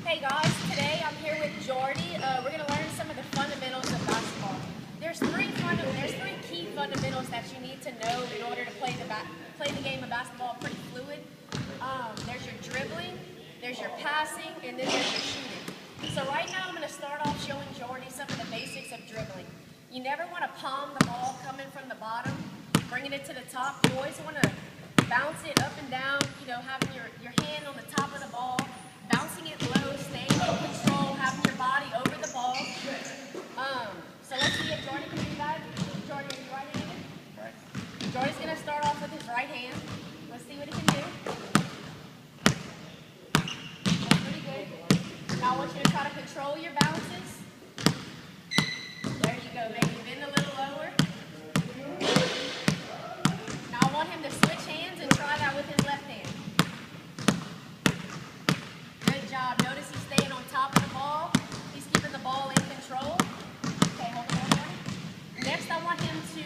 Hey guys, today I'm here with Jordy. We're going to learn some of the fundamentals of basketball. There's three key fundamentals that you need to know in order to play the game of basketball pretty fluid. There's your dribbling, there's your passing, and then there's your shooting. So right now I'm going to start off showing Jordy some of the basics of dribbling. You never want to palm the ball coming from the bottom, bringing it to the top. You always want to bounce it up and down, having your hand on the top of the ball, bouncing it low, staying in control, having your body over the ball. So let's see if Jordy can do that. Jordy, are you right-handed? Right. Jordy's going to start off with his right hand. Let's see what he can do. That's pretty good. Now I want you to try to control your bounces. There you go, baby. Bend a little lower. Now I want him to switch hands and try that with his left hand. Good job. Notice he's staying on top of the ball. He's keeping the ball in control. Okay, hold on. Next, I want him to,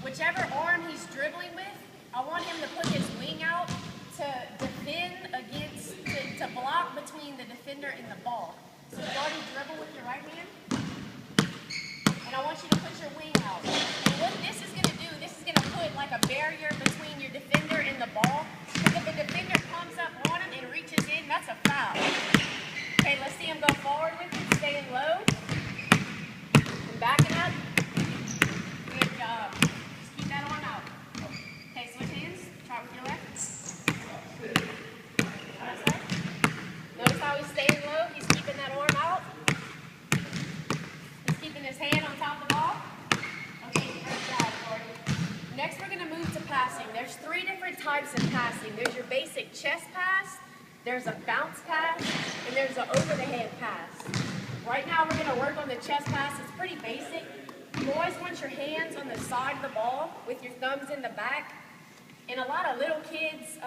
whichever arm he's dribbling with, I want him to put his wing out to defend against, to block between the defender and the ball. So you already dribble with your right hand. And I want you to put your wing out. And what this is going to do, this is going to put like a barrier between your defender and the ball. Because if the defender comes up on him and reaches in, that's a foul. Okay, let's see him go forward with it, staying low. And backing up. Good job. Just keep that arm out. Okay, switch hands. Try with your left. Left side. Notice how he's staying low. He's keeping that arm out. He's keeping his hand on top of the ball. Okay, great job, Jordy. Next, we're going to move to passing. There's three different types of passing. There's your basic chest pass, there's a bounce pass, and there's an over-the-head pass. Right now, we're going to work on the chest pass. It's pretty basic. You always want your hands on the side of the ball with your thumbs in the back. And a lot of little kids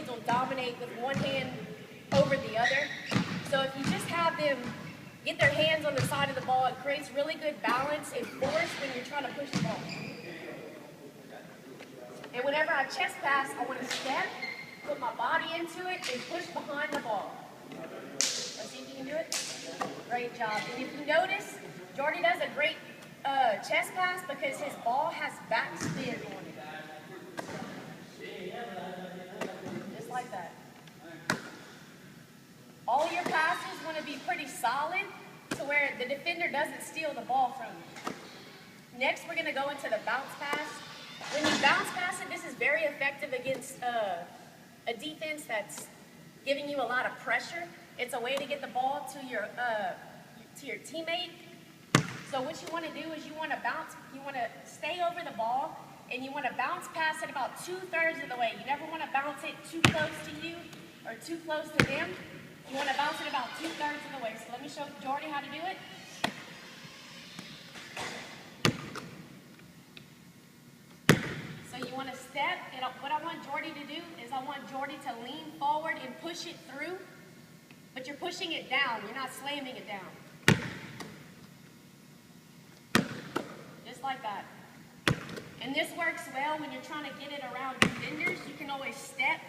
will dominate with one hand over the other. So if you just have them get their hands on the side of the ball, it creates really good balance and force when you're trying to push the ball. And whenever I chest pass, I want to step, put my body into it, and push behind the ball. Let's see if you can do it. Great job. And if you notice, Jordy does a great chest pass because his ball has back spin on it. Just like that. All your passes want to be pretty solid to where the defender doesn't steal the ball from you. Next, we're going to go into the bounce pass. When you bounce pass it, this is very effective against a defense that's giving you a lot of pressure. It's a way to get the ball to your teammate. So what you want to do is you want to stay over the ball, and you want to bounce pass it about 2/3 of the way. You never want to bounce it too close to you or too close to them. You want to bounce it about 2/3 of the way. So let me show Jordy how to do it. So you want to step, and what I want Jordy to do is I want Jordy to lean forward and push it through, but you're pushing it down. You're not slamming it down. Just like that. And this works well when you're trying to get it around defenders. You can always step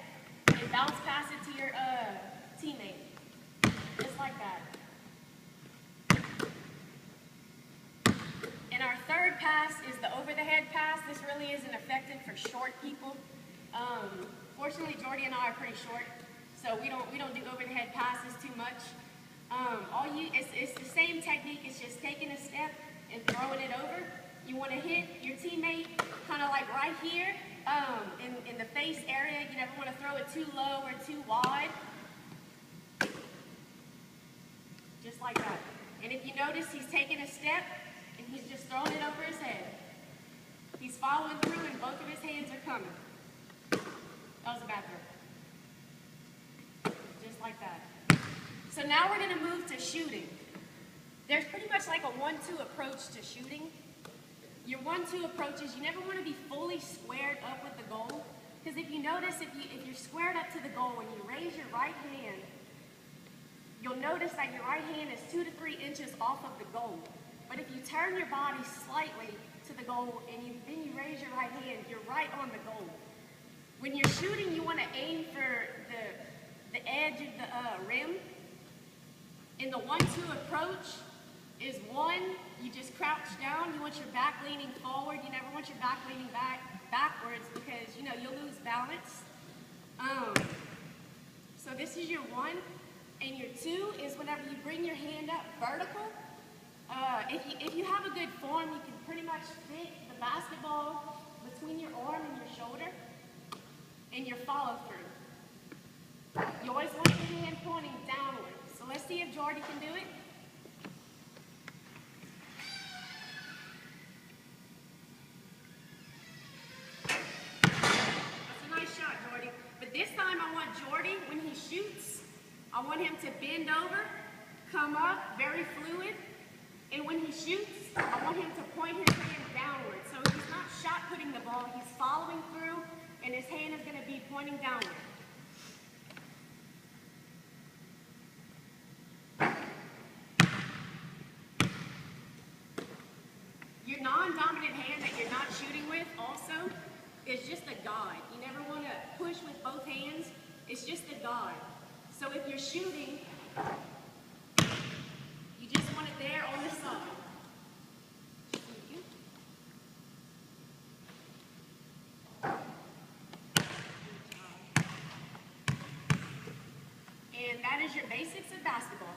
and bounce pass it to your teammate. Just like that. And our third pass is the over-the-head pass. This really isn't effective for short people. Fortunately, Jordy and I are pretty short, so we don't do over-the-head passes too much. It's the same technique. It's just taking a step and throwing it over. You want to hit your teammate kind of like right here in the face area. You never want to throw it too low or too wide. Just like that. And if you notice, he's taking a step and he's just throwing it over his head. He's following through and both of his hands are coming. That was a bad throw. Just like that. So now we're going to move to shooting. There's pretty much like a 1-2 approach to shooting. Your 1-2 approach is you never want to be fully squared up with the goal. Because if you notice, if you're squared up to the goal and you raise your right hand, you'll notice that your right hand is 2 to 3 inches off of the goal. But if you turn your body slightly to the goal and then you raise your right hand, you're right on the goal. When you're shooting, you want to aim for the the edge of the rim. And the 1-2 approach is one, you just crouch down, you want your back leaning forward, you never want your back leaning backwards because you'll lose balance. So this is your 1, and your 2 is whenever you bring your hand up vertical. If you have a good form, you can pretty much fit the basketball between your arm and your shoulder and your follow through. You always want your hand pointing downward. So let's see if Jordy can do it. That's a nice shot, Jordy. But this time I want Jordy, when he shoots, I want him to bend over, come up, very fluid. And when he shoots, I want him to point his hand downward. So he's not shot putting the ball, he's following through, and his hand is going to be pointing downward. Your non-dominant hand that you're not shooting with also is just a guide. You never want to push with both hands. It's just a guide. So if you're shooting, you just want it there on the side. And that is your basics of basketball.